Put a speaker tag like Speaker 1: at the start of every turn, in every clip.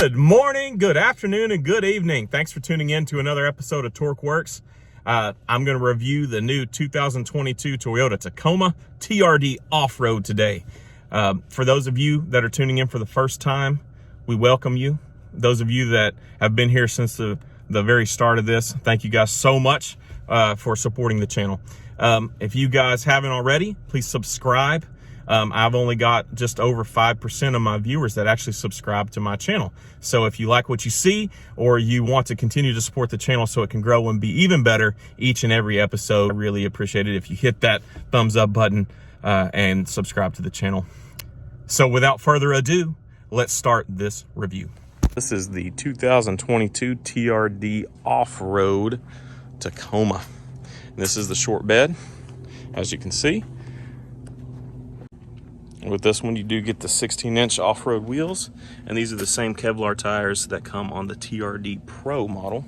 Speaker 1: Good morning, good afternoon, and good evening. Thanks for tuning in to another episode of Torque Works. I'm going to review the new 2022 Toyota Tacoma TRD Off-Road today. For those of you that are tuning in for the first time, we welcome you. Those of you that have been here since the very start of this, thank you guys so much for supporting the channel. If you guys haven't already, please subscribe. I've only got just over 5% of my viewers that actually subscribe to my channel. So if you like what you see, or you want to continue to support the channel so it can grow and be even better each and every episode, I really appreciate it if you hit that thumbs up button and subscribe to the channel. So without further ado, let's start this review. This is the 2022 TRD Off-Road Tacoma. This is the short bed, as you can see. With this one, you do get the 16-inch off-road wheels, and these are the same Kevlar tires that come on the TRD Pro model.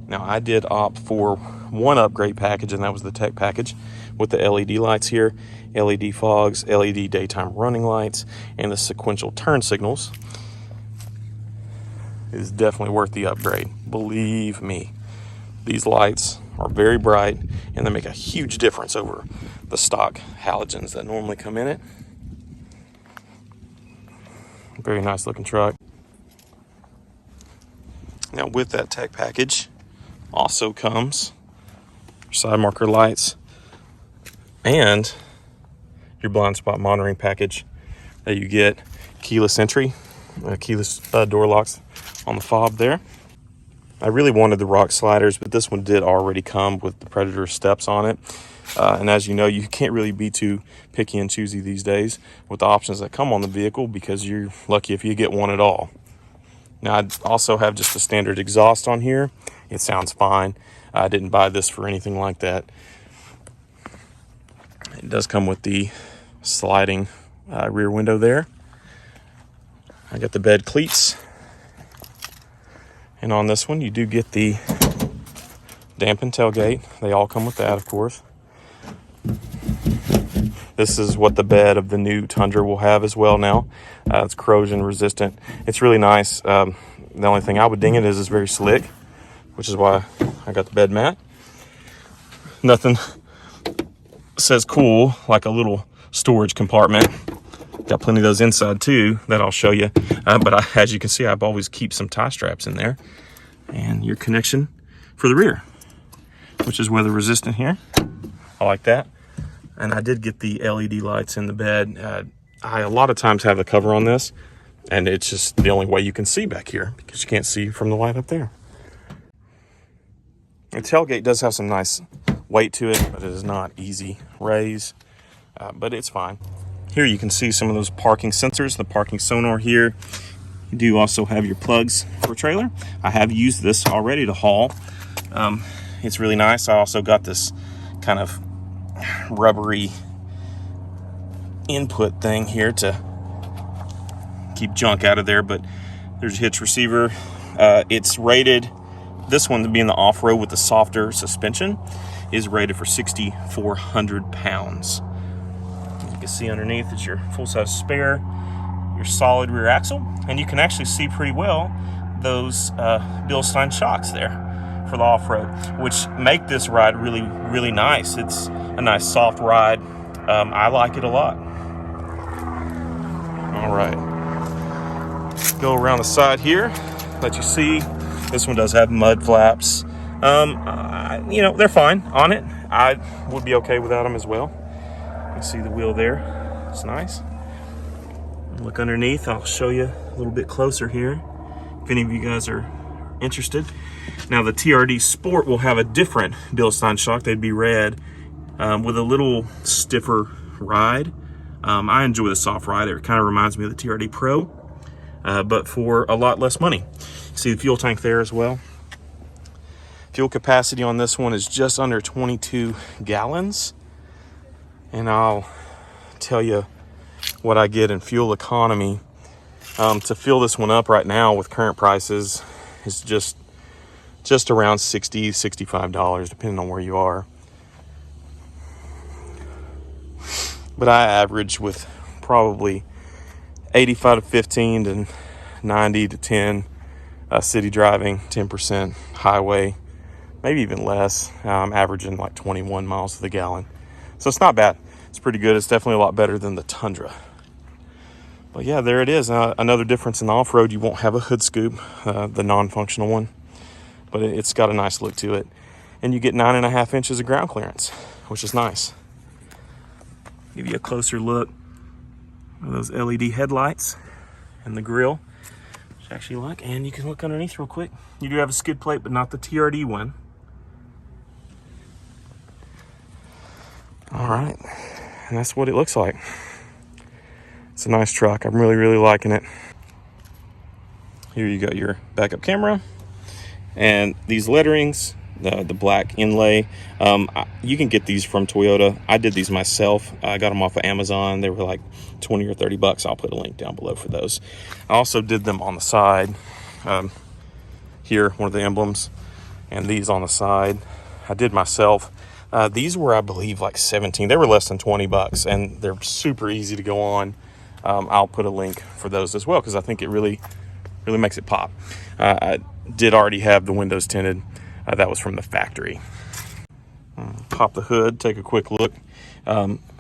Speaker 1: Now, I did opt for one upgrade package, and that was the tech package with the LED lights here, LED fogs, LED daytime running lights, and the sequential turn signals. It is definitely worth the upgrade. Believe me, these lights are very bright, and they make a huge difference over the stock halogens that normally come in it. Very nice looking truck. Now with that tech package also comes your side marker lights and your blind spot monitoring package that you get, keyless entry, keyless door locks on the fob there. I really wanted the rock sliders, but this one did already come with the Predator steps on it. And as you know, you can't really be too picky and choosy these days with the options that come on the vehicle, because you're lucky if you get one at all. Now, I also have just a standard exhaust on here. It sounds fine. I didn't buy this for anything like that. It does come with the sliding rear window there. I got the bed cleats. And on this one, you do get the dampened tailgate. They all come with that, of course. This is what the bed of the new Tundra will have as well now. It's corrosion resistant. It's really nice. The only thing I would ding it is it's very slick, which is why I got the bed mat. Nothing says cool like a little storage compartment. Got plenty of those inside too that I'll show you. But as you can see, I've always keep some tie straps in there. And your connection for the rear, which is weather resistant here. I like that. And I did get the LED lights in the bed. I a lot of times have a cover on this, and it's just the only way you can see back here because you can't see from the light up there. The tailgate does have some nice weight to it, but it is not easy raise, but it's fine. Here you can see some of those parking sensors, the parking sonar here. You do also have your plugs for a trailer. I have used this already to haul. It's really nice. I also got this kind of rubbery input thing here to keep junk out of there, but there's a hitch receiver. It's rated, this one being the off-road with the softer suspension, is rated for 6,400 pounds. You can see underneath is your full-size spare, your solid rear axle, and you can actually see pretty well those Bilstein shocks there for the off-road, which make this ride really, really nice. It's a nice soft ride. I like it a lot. All right, go around the side here, let you see. This one does have mud flaps. You know, they're fine on it. I would be okay without them as well. You can see the wheel there. It's nice. Look underneath. I'll show you a little bit closer here if any of you guys are interested. Now, the TRD Sport will have a different Bilstein shock. They'd be red with a little stiffer ride. I enjoy the soft ride. It kind of reminds me of the TRD Pro, but for a lot less money. See the fuel tank there as well. Fuel capacity on this one is just under 22 gallons. And I'll tell you what I get in fuel economy. To fill this one up right now with current prices is just around $60, $65, depending on where you are. But I average with probably 85 to 15 and 90 to 10 city driving, 10% highway, maybe even less. I'm averaging like 21 miles to the gallon. So it's not bad. It's pretty good. It's definitely a lot better than the Tundra. But yeah, there it is. Another difference in the off-road, you won't have a hood scoop, the non-functional one, but it's got a nice look to it. And you get 9.5 inches of ground clearance, which is nice. Give you a closer look at those LED headlights and the grille, which I actually like. And you can look underneath real quick. You do have a skid plate, but not the TRD one. All right, and that's what it looks like. It's a nice truck. I'm really liking it. Here you got your backup camera and these letterings, the black inlay. You can get these from Toyota. I did these myself. I got them off of Amazon. They were like 20 or 30 bucks. I'll put a link down below for those. I also did them on the side. Here, one of the emblems, and these on the side. I did myself. These were, I believe, like 17. They were less than 20 bucks, and they're super easy to go on. I'll put a link for those as well because I think it really makes it pop. I did already have the windows tinted. That was from the factory. Pop the hood, take a quick look.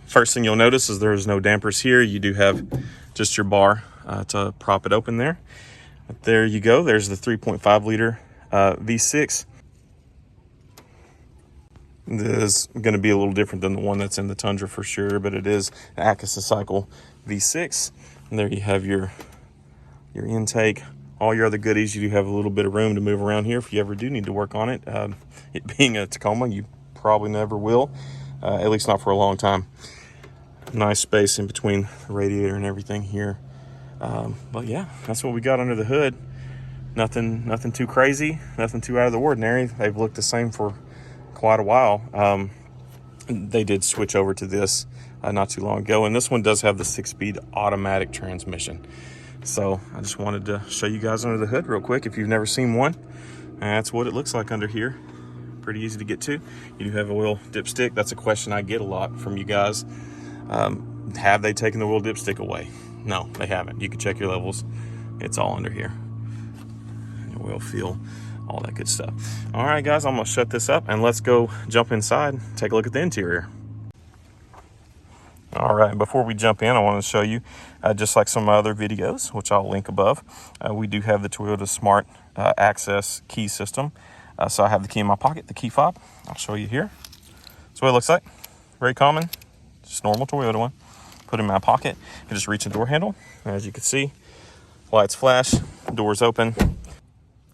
Speaker 1: First thing you'll notice is there's no dampers here. You do have just your bar to prop it open there. But there you go. There's the 3.5 liter V6. This is going to be a little different than the one that's in the Tundra for sure, but it is an Acus cycle V6. And there you have your intake, all your other goodies. You do have a little bit of room to move around here if you ever do need to work on it. It being a Tacoma, you probably never will, at least not for a long time. Nice space in between the radiator and everything here. But yeah, that's what we got under the hood. Nothing too crazy, nothing too out of the ordinary. They've looked the same for quite a while. They did switch over to this not too long ago, and this one does have the 6-speed automatic transmission. So I just wanted to show you guys under the hood real quick if you've never seen one. That's what it looks like under here. Pretty easy to get to. You do have a wheel dipstick. That's a question I get a lot from you guys. Have they taken the wheel dipstick away? No, they haven't. You can check your levels. It's all under here. Your wheel feel, all that good stuff. All right, guys, I'm gonna shut this up and let's go jump inside, take a look at the interior. All right, before we jump in, I want to show you, just like some other videos, which I'll link above, we do have the Toyota Smart Access key system. So I have the key in my pocket, the key fob. I'll show you here. That's what it looks like. Very common, just normal Toyota one. Put it in my pocket and just reach the door handle. And as you can see, lights flash, doors open.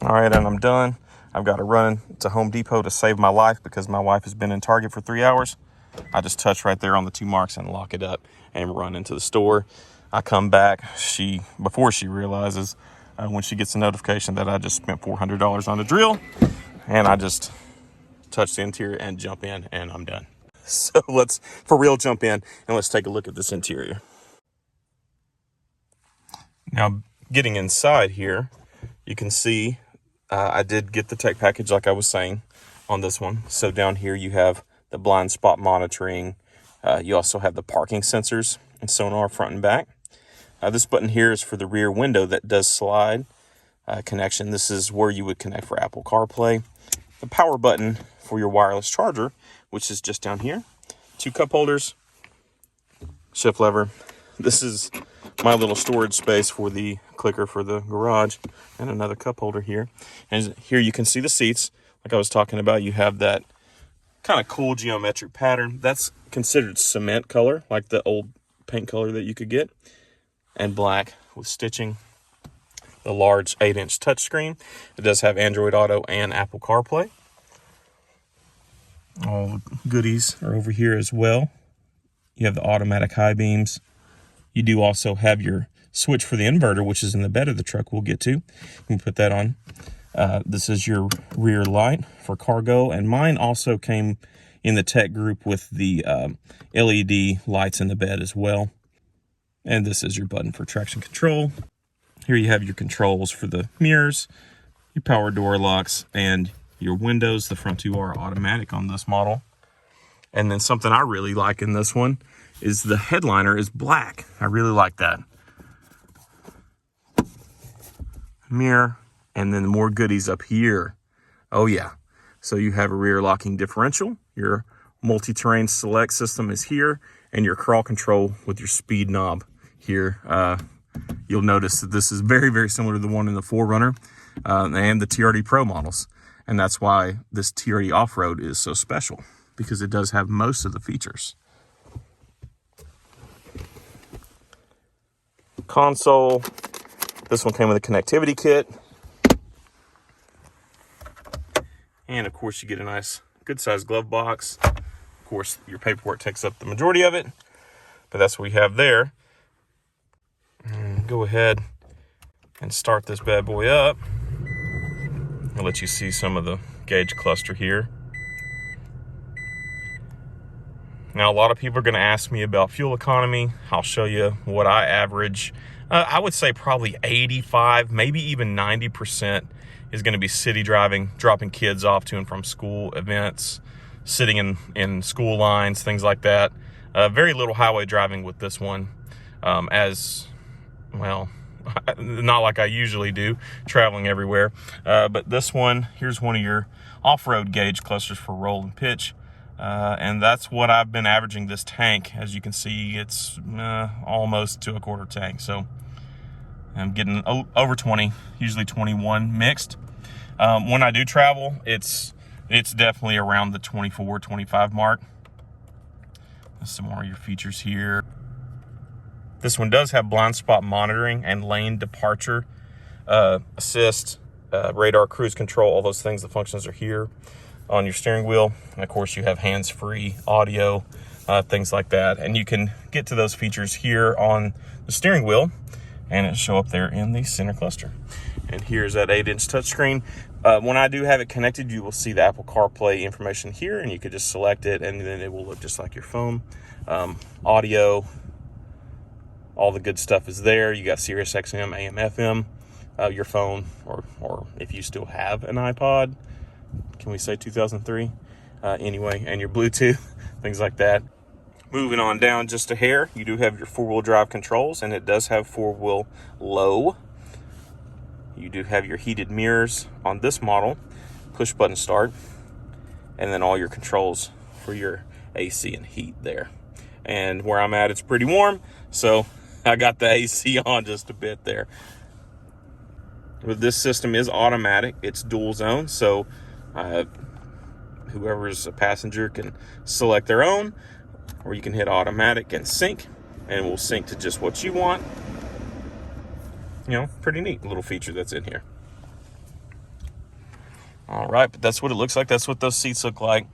Speaker 1: All right, and I'm done. I've got to run to Home Depot to save my life because my wife has been in Target for 3 hours. I just touch right there on the 2 marks and lock it up and run into the store. I come back, before she realizes, when she gets a notification that I just spent $400 on a drill, and I just touch the interior and jump in, and I'm done. So let's, for real, jump in and let's take a look at this interior. Now, getting inside here, you can see I did get the tech package like I was saying on this one. So down here you have the blind spot monitoring. You also have the parking sensors and sonar front and back. This button here is for the rear window that does slide connection. This is where you would connect for Apple CarPlay. The power button for your wireless charger, which is just down here. 2 cup holders, shift lever. This is my little storage space for the clicker for the garage, and another cup holder here. And here you can see the seats. Like I was talking about, you have that kind of cool geometric pattern. That's considered cement color, like the old paint color that you could get, and black with stitching. The large 8-inch touchscreen. It does have Android Auto and Apple CarPlay. All the goodies are over here as well. You have the automatic high beams. You do also have your switch for the inverter, which is in the bed of the truck we'll get to. You can put that on. This is your rear light for cargo, and mine also came in the tech group with the LED lights in the bed as well. And this is your button for traction control. Here you have your controls for the mirrors, your power door locks, and your windows. The front 2 are automatic on this model. And then something I really like in this one is the headliner is black. I really like that. mirror, and then more goodies up here. Oh yeah. So you have a rear locking differential, your multi-terrain select system is here, and your crawl control with your speed knob here. You'll notice that this is very, very similar to the one in the 4Runner and the TRD Pro models. And that's why this TRD Off-Road is so special, because it does have most of the features. Console. This one came with a connectivity kit. And of course you get a nice, good sized glove box. Of course, your paperwork takes up the majority of it, but that's what we have there. And go ahead and start this bad boy up. I'll let you see some of the gauge cluster here. Now, a lot of people are going to ask me about fuel economy. I'll show you what I average. I would say probably 85, maybe even 90% is going to be city driving, dropping kids off to and from school events, sitting in school lines, things like that. Very little highway driving with this one, as well, not like I usually do, traveling everywhere. But this one, here's one of your off-road gauge clusters for roll and pitch. And that's what I've been averaging this tank. As you can see, it's almost to a quarter tank. So I'm getting over 20, usually 21 mixed. When I do travel, it's definitely around the 24, 25 mark. There's some more of your features here. This one does have blind spot monitoring and lane departure assist, radar, cruise control, all those things. The functions are here on your steering wheel. And of course you have hands-free audio, things like that. And you can get to those features here on the steering wheel, and it'll show up there in the center cluster. And here's that 8-inch touchscreen. When I do have it connected, you will see the Apple CarPlay information here, and you could just select it, and then it will look just like your phone. Audio, all the good stuff is there. You got Sirius XM, AM, FM, your phone, or if you still have an iPod, can we say 2003? Anyway, and your Bluetooth, things like that. Moving on down just a hair, you do have your 4-wheel drive controls, and it does have 4-wheel low. You do have your heated mirrors on this model, push button start, and then all your controls for your AC and heat there. And where I'm at, it's pretty warm, so I got the AC on just a bit there. But this system is automatic, it's dual zone, so whoever's a passenger can select their own, or you can hit automatic and sync, and it will sync to just what you want. You know, pretty neat little feature that's in here. All right, but that's what it looks like. That's what those seats look like.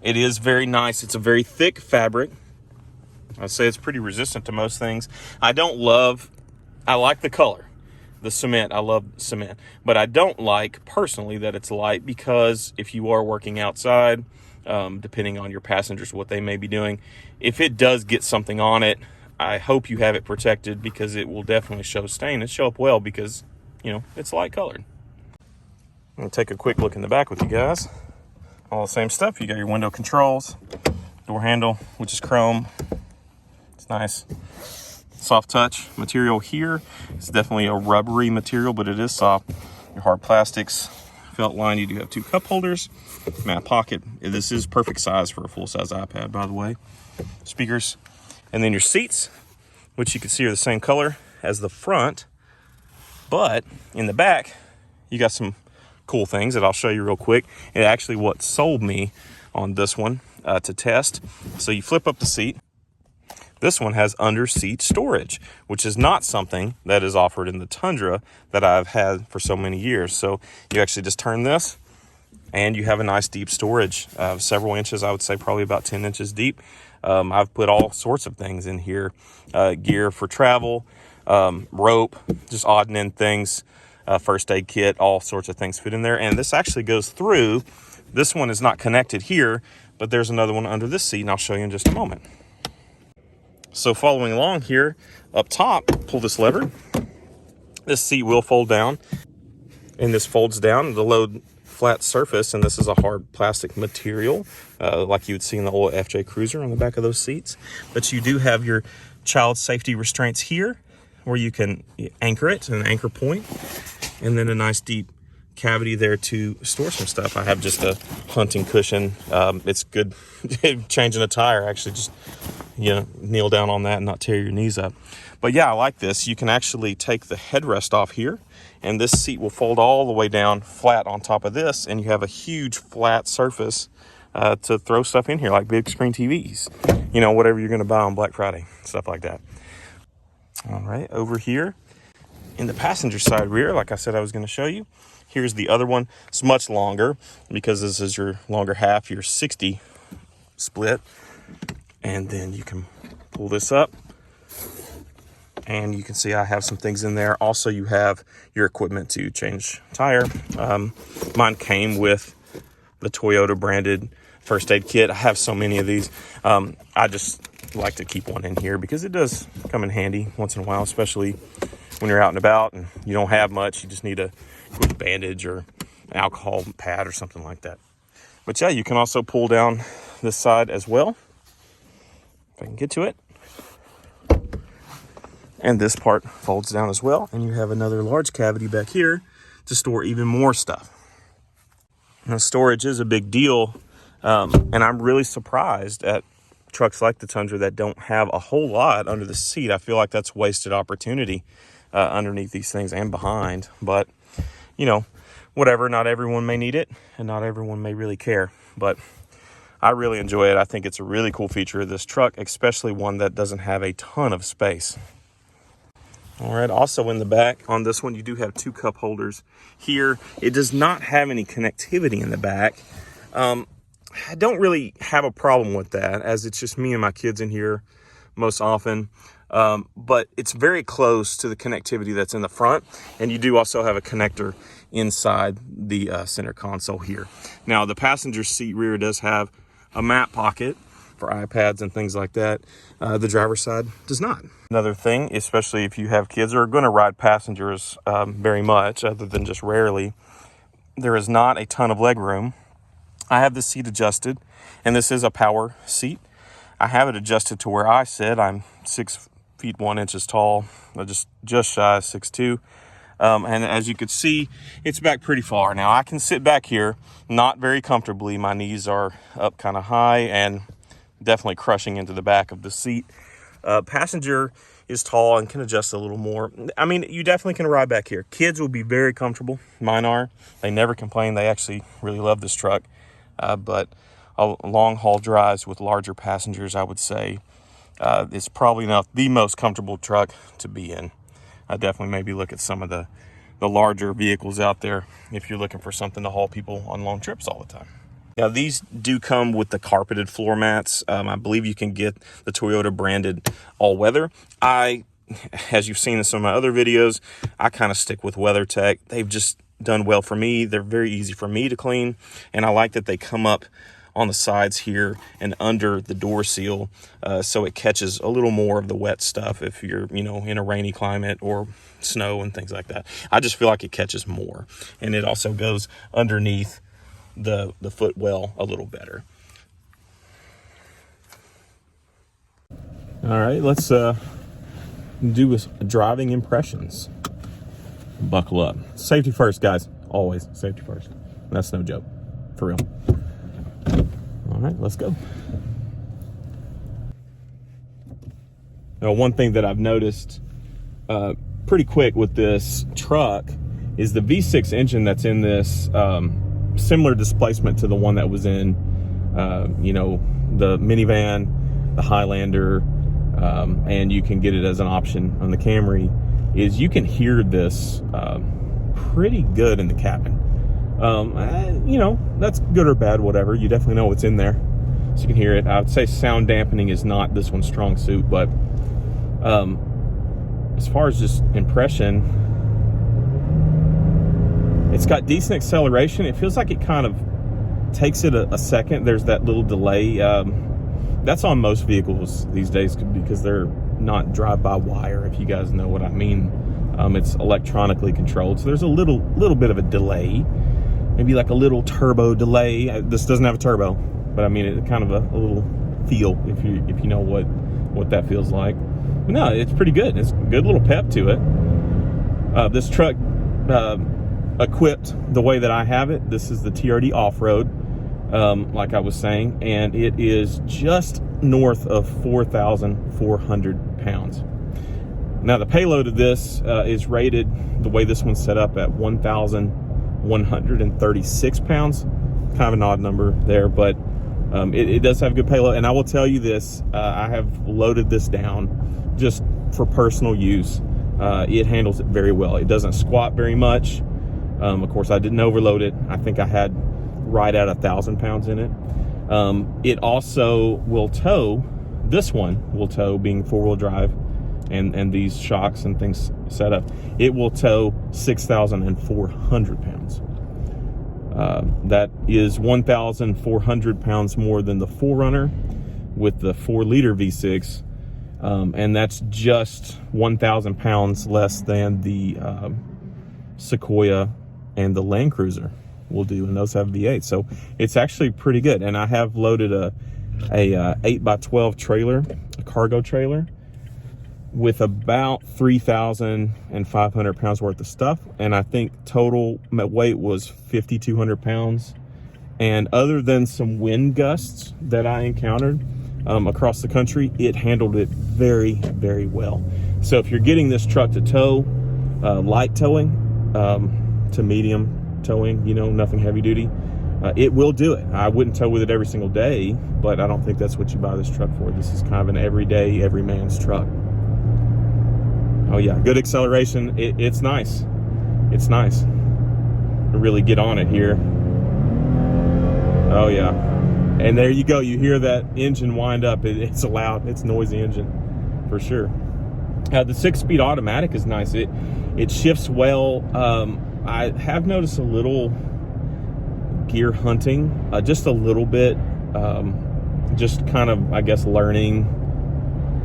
Speaker 1: It is very nice. It's a very thick fabric. I'd say it's pretty resistant to most things. I like the color. The cement, I love cement. But I don't like, personally, that it's light, because if you are working outside, depending on your passengers, what they may be doing, if it does get something on it, I hope you have it protected, because it will definitely show stain and show up well, because, you know, it's light colored. I'm going to take a quick look in the back with you guys. All the same stuff. You got your window controls, door handle, which is chrome. It's nice. Soft touch material here. It's definitely a rubbery material, but it is soft. Your hard plastics, felt line. You do have 2 cup holders, matte pocket. This is perfect size for a full-size iPad, by the way. Speakers. And then your seats, which you can see are the same color as the front, but in the back, you got some cool things that I'll show you real quick. And actually what sold me on this one to test. So you flip up the seat. This one has under seat storage, which is not something that is offered in the Tundra that I've had for so many years. So you actually just turn this, and you have a nice deep storage, several inches. I would say probably about 10 inches deep. I've put all sorts of things in here, gear for travel, rope, just odd and end things, first aid kit, all sorts of things fit in there. And this actually goes through. This one is not connected here, but there's another one under this seat, and I'll show you in just a moment. So following along here, up top, pull this lever. This seat will fold down, and this folds down to load flat surface, and this is a hard plastic material, like you would see in the old FJ Cruiser on the back of those seats. But you do have your child safety restraints here, where you can anchor it, an anchor point. and then a nice deep cavity there to store some stuff. I have just a hunting cushion. It's good changing a tire, actually, just kneel down on that and not tear your knees up. But yeah, I like this. You can actually take the headrest off here, and this seat will fold all the way down flat on top of this, and you have a huge flat surface to throw stuff in here, like big screen TVs, whatever you're going to buy on Black Friday, stuff like that. All right, over here in the passenger side rear, like I said I was going to show you, here's the other one. It's much longer because this is your longer half, your 60 split. And then you can pull this up, and you can see I have some things in there. Also, you have your equipment to change tire. Mine came with the Toyota branded first aid kit. I have so many of these. I just like to keep one in here because it does come in handy once in a while, especially when you're out and about and you don't have much. You just need a quick bandage or an alcohol pad or something like that. But yeah, you can also pull down this side as well, if I can get to it. And this part folds down as well, and you have another large cavity back here to store even more stuff. Now, storage is a big deal, and I'm really surprised at trucks like the Tundra that don't have a whole lot under the seat. I feel like that's wasted opportunity underneath these things and behind. But, whatever, not everyone may need it, and not everyone may really care. But I really enjoy it. I think it's a really cool feature of this truck, especially one that doesn't have a ton of space. All right, also in the back on this one, you do have two cup holders here. It does not have any connectivity in the back. I don't really have a problem with that, as it's just me and my kids in here most often. But it's very close to the connectivity that's in the front. And you do also have a connector inside the center console here. Now, the passenger seat rear does have a map pocket for iPads and things like that. The driver's side does not. Another thing, especially if you have kids or are going to ride passengers very much, other than just rarely, there is not a ton of leg room. I have this seat adjusted, and this is a power seat. I have it adjusted to where I sit. I'm 6 feet 1 inches tall, just shy of 6'2". And as you can see, it's back pretty far. Now, I can sit back here, not very comfortably. My knees are up kind of high and definitely crushing into the back of the seat. Passenger is tall and can adjust a little more. I mean, you definitely can ride back here. Kids will be very comfortable. Mine are. They never complain. They actually really love this truck. But long haul drives with larger passengers, I would say, it's probably not the most comfortable truck to be in. I definitely maybe look at some of the larger vehicles out there if you're looking for something to haul people on long trips all the time. Now, these do come with the carpeted floor mats. I believe you can get the Toyota branded all-weather. As you've seen in some of my other videos, I kind of stick with WeatherTech. They've just done well for me. They're very easy for me to clean, and I like that they come up on the sides here and under the door seal, so it catches a little more of the wet stuff if you're, in a rainy climate or snow and things like that. I just feel like it catches more, and it also goes underneath the footwell a little better. All right, let's do driving impressions. Buckle up. Safety first, guys. Always safety first. That's no joke, for real. All right, let's go. Now, one thing that I've noticed pretty quick with this truck is the V6 engine that's in this similar displacement to the one that was in, the minivan, the Highlander, and you can get it as an option on the Camry, is you can hear this pretty good in the cabin. That's good or bad, whatever. You definitely know what's in there, so you can hear it. I would say sound dampening is not this one's strong suit, but as far as just impression, it's got decent acceleration. It feels like it kind of takes it a second. There's that little delay. That's on most vehicles these days because they're not drive-by-wire, if you guys know what I mean. It's electronically controlled, so there's a little bit of a delay. Maybe like a little turbo delay. This doesn't have a turbo, but I mean, it's kind of a little feel if you know what that feels like. But no, it's pretty good. It's a good little pep to it. This truck equipped the way that I have it. This is the TRD OffRoad, like I was saying, and it is just north of 4,400 pounds. Now the payload of this is rated, the way this one's set up, at 1,136 pounds. Kind of an odd number there, but it does have good payload. And I will tell you this, I have loaded this down just for personal use. It handles it very well. It doesn't squat very much. Of course, I didn't overload it. I think I had right at 1,000 pounds in it. It also will tow, this one will tow, being four-wheel drive, and these shocks and things set up, it will tow 6,400 pounds. That is 1,400 pounds more than the 4Runner with the 4-liter V6, and that's just 1,000 pounds less than the Sequoia and the Land Cruiser will do, and those have V8. So it's actually pretty good. And I have loaded a 8x12 trailer, a cargo trailer, with about 3,500 pounds worth of stuff, and I think total weight was 5,200 pounds. And other than some wind gusts that I encountered across the country, it handled it very, very well. So if you're getting this truck to tow, light towing to medium towing, you know, nothing heavy duty, it will do it. I wouldn't tow with it every single day, but I don't think that's what you buy this truck for. This is kind of an everyday, every man's truck. Oh yeah, good acceleration. It's nice. It's nice to really get on it here. Oh yeah. And there you go. You hear that engine wind up. It's a loud, it's a noisy engine for sure. The 6-speed automatic is nice. It shifts well. I have noticed a little gear hunting, just a little bit. Just kind of, I guess, learning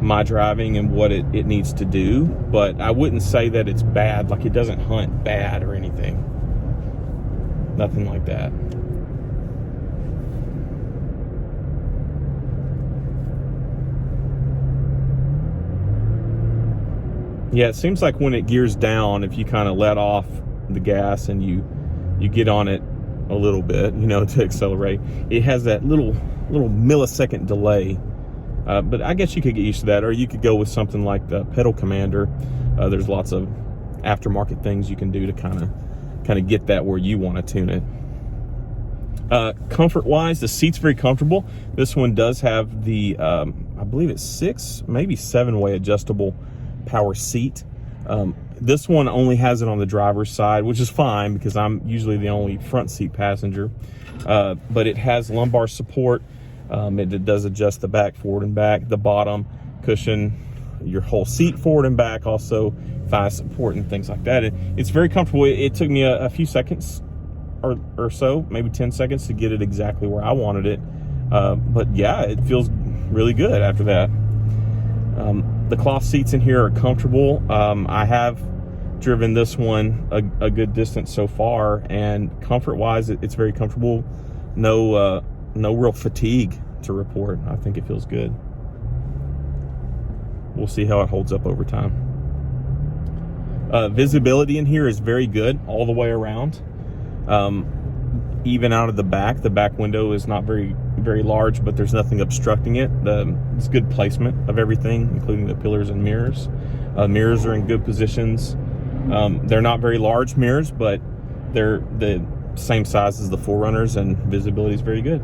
Speaker 1: my driving and what it needs to do, but I wouldn't say that it's bad. Like, it doesn't hunt bad or anything. Nothing like that. Yeah, it seems like when it gears down, if you kind of let off the gas and you get on it a little bit, you know, to accelerate, it has that little millisecond delay. But I guess you could get used to that, or you could go with something like the Pedal Commander. There's lots of aftermarket things you can do to kind of get that where you want to tune it. Comfort-wise, the seat's very comfortable. This one does have the, I believe it's 6, maybe 7-way adjustable power seat. This one only has it on the driver's side, which is fine because I'm usually the only front seat passenger. But it has lumbar support. It does adjust the back, forward and back, the bottom cushion, your whole seat forward and back, also thigh support and things like that. It's very comfortable. It took me a few seconds or so, maybe 10 seconds to get it exactly where I wanted it. But yeah, it feels really good after that. The cloth seats in here are comfortable. I have driven this one a good distance so far, and comfort-wise, it's very comfortable. No real fatigue to report. I think it feels good. We'll see how it holds up over time. Visibility in here is very good all the way around. Even out of the back window is not very large, but there's nothing obstructing it. It's good placement of everything, including the pillars and mirrors. Mirrors are in good positions. They're not very large mirrors, but they're the same size as the 4Runners, and visibility is very good.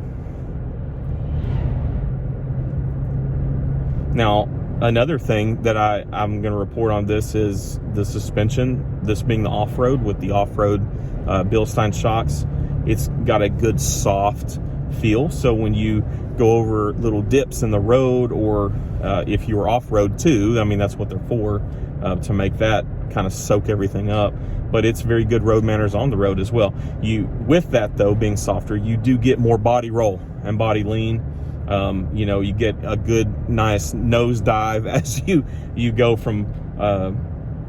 Speaker 1: Now, another thing that I'm going to report on this is the suspension. This being the off-road with the off-road Bilstein shocks, it's got a good soft feel. So when you go over little dips in the road, or if you're off-road too, I mean, that's what they're for, to make that kind of soak everything up. But it's very good road manners on the road as well. With that though being softer, you do get more body roll and body lean. You know, you get a good, nice nose dive as you go from,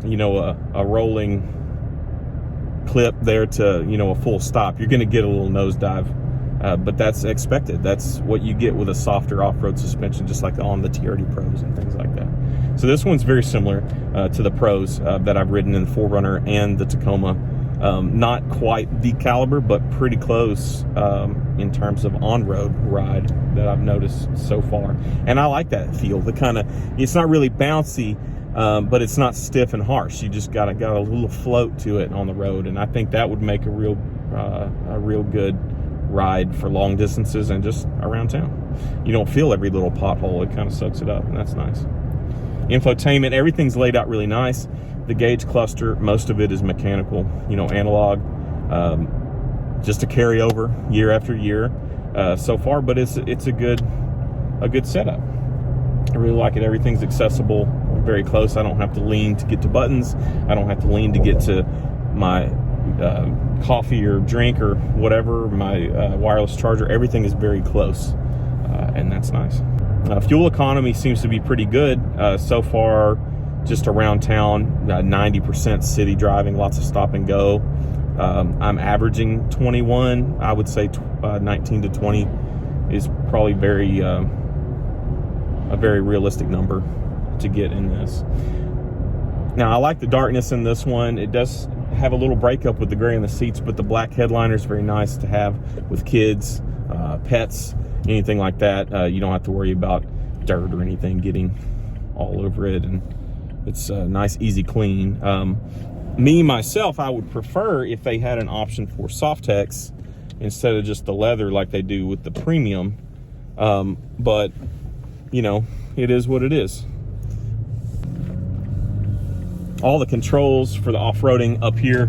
Speaker 1: you know, a rolling clip there to, you know, a full stop. You're going to get a little nose dive, but that's expected. That's what you get with a softer off-road suspension, just like on the TRD Pros and things like that. So this one's very similar to the Pros that I've ridden in the 4Runner and the Tacoma. Not quite the caliber, but pretty close in terms of on-road ride that I've noticed so far. And I like that feel. The kind of, it's not really bouncy, but it's not stiff and harsh. You just got a little float to it on the road, and I think that would make a real good ride for long distances and just around town. You don't feel every little pothole. It kind of soaks it up, and that's nice. Infotainment, everything's laid out really nice. The gauge cluster, most of it is mechanical, analog, just a carryover year after year so far, but it's a good setup. I really like it. Everything's accessible, very close. I don't have to lean to get to buttons. I don't have to lean to get to my coffee or drink or whatever, my wireless charger. Everything is very close, and that's nice. Fuel economy seems to be pretty good so far. Just around town, 90% city driving, lots of stop and go. I'm averaging 21. I would say 19 to 20 is probably a very realistic number to get in this. Now, I like the darkness in this one. It does have a little breakup with the gray in the seats, but the black headliner is very nice to have with kids, pets, anything like that. You don't have to worry about dirt or anything getting all over it, and it's a nice, easy clean. Myself, I would prefer if they had an option for Softex instead of just the leather like they do with the premium. But, it is what it is. All the controls for the off-roading up here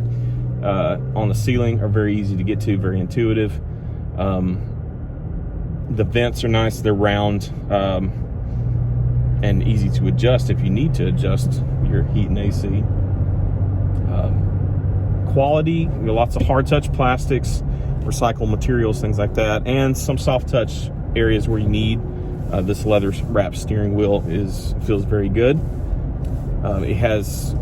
Speaker 1: on the ceiling are very easy to get to, very intuitive. The vents are nice, they're round. And easy to adjust if you need to adjust your heat and AC. Quality, lots of hard touch plastics, recycled materials, things like that, and some soft touch areas where you need. This leather wrapped steering wheel feels very good. It has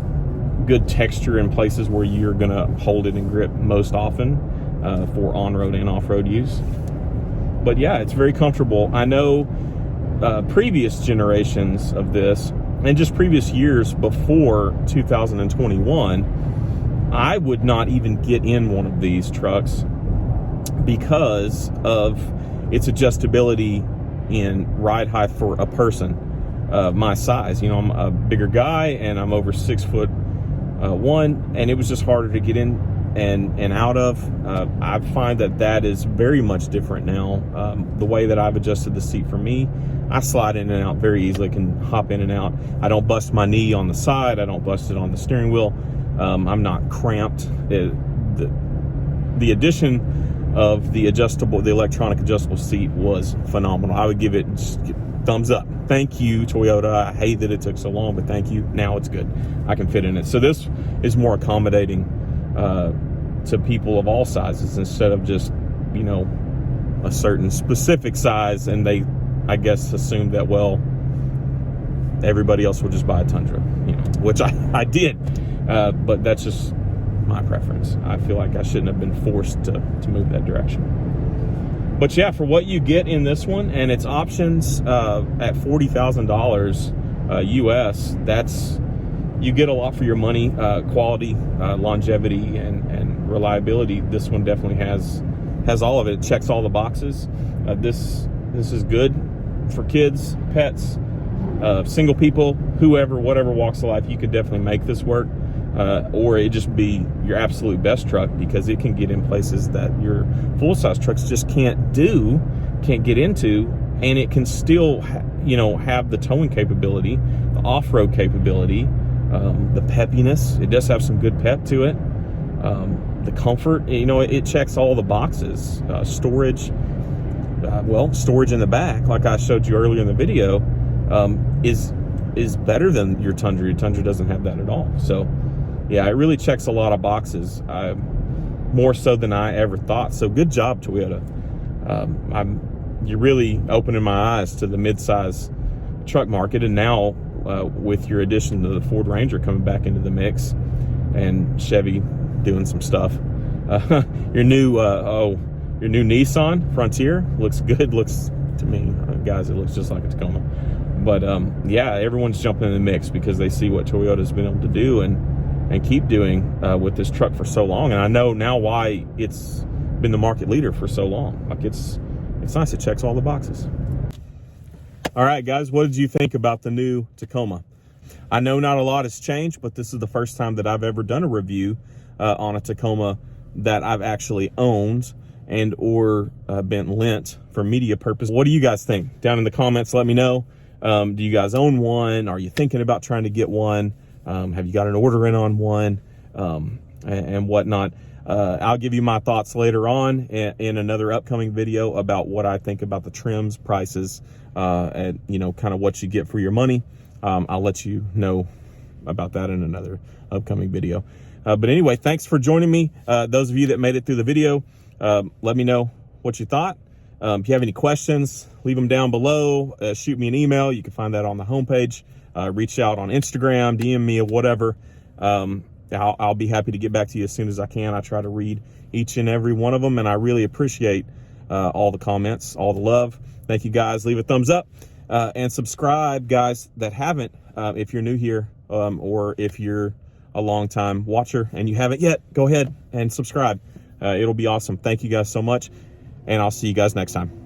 Speaker 1: good texture in places where you're gonna hold it and grip most often for on-road and off-road use. But yeah, it's very comfortable. I know previous generations of this and just previous years before 2021, I would not even get in one of these trucks because of its adjustability in ride height for a person my size. I'm a bigger guy and I'm over 6'1", and it was just harder to get in and out of. I find that is very much different now. The way that I've adjusted the seat for me, I slide in and out very easily, can hop in and out. I don't bust my knee on the side. I don't bust it on the steering wheel. I'm not cramped. The addition of the electronic adjustable seat was phenomenal. I would give it just thumbs up. Thank you, Toyota. I hate that it took so long, but thank you. Now it's good. I can fit in it. So this is more accommodating to people of all sizes instead of just, a certain specific size, and they, I guess, assumed that, well, everybody else will just buy a Tundra, which I did, but that's just my preference. I feel like I shouldn't have been forced to move that direction. But yeah, for what you get in this one and its options at $40,000 US, you get a lot for your money. Quality, longevity, and reliability. This one definitely has all of it. It checks all the boxes. This is good for kids, pets, single people, whatever walks of life. You could definitely make this work, or it just be your absolute best truck, because it can get in places that your full-size trucks just can't get into, and it can still have the towing capability, the off-road capability, the peppiness. It does have some good pep to it. The comfort, it checks all the boxes. Storage, storage in the back, like I showed you earlier in the video, is better than your Tundra. Your Tundra doesn't have that at all. So yeah, it really checks a lot of boxes, more so than I ever thought. So good job, Toyota. You're really opening my eyes to the mid-size truck market, and now with your addition to the Ford Ranger coming back into the mix, and Chevy doing some stuff, your new Nissan Frontier looks good. Looks to me, guys, it looks just like a Tacoma. But yeah, everyone's jumping in the mix because they see what Toyota's been able to do, and and keep doing with this truck for so long. And I know now why it's been the market leader for so long. Like it's nice. It checks all the boxes. All right, guys, what did you think about the new Tacoma? I know not a lot has changed, but this is the first time that I've ever done a review on a Tacoma that I've actually owned and or been lent for media purpose. What do you guys think? Down in the comments, let me know. Do you guys own one? Are you thinking about trying to get one? Have you got an order in on one and whatnot? I'll give you my thoughts later on in another upcoming video about what I think about the trims, prices, and kind of what you get for your money. I'll let you know about that in another upcoming video. But anyway, thanks for joining me. Those of you that made it through the video, let me know what you thought. If you have any questions, leave them down below. Shoot me an email. You can find that on the homepage. Reach out on Instagram, DM me, or whatever. I'll be happy to get back to you as soon as I can. I try to read each and every one of them, and I really appreciate all the comments, all the love. Thank you, guys. Leave a thumbs up and subscribe, guys, that haven't, if you're new here or if you're a long-time watcher and you haven't yet, go ahead and subscribe. It'll be awesome. Thank you guys so much, and I'll see you guys next time.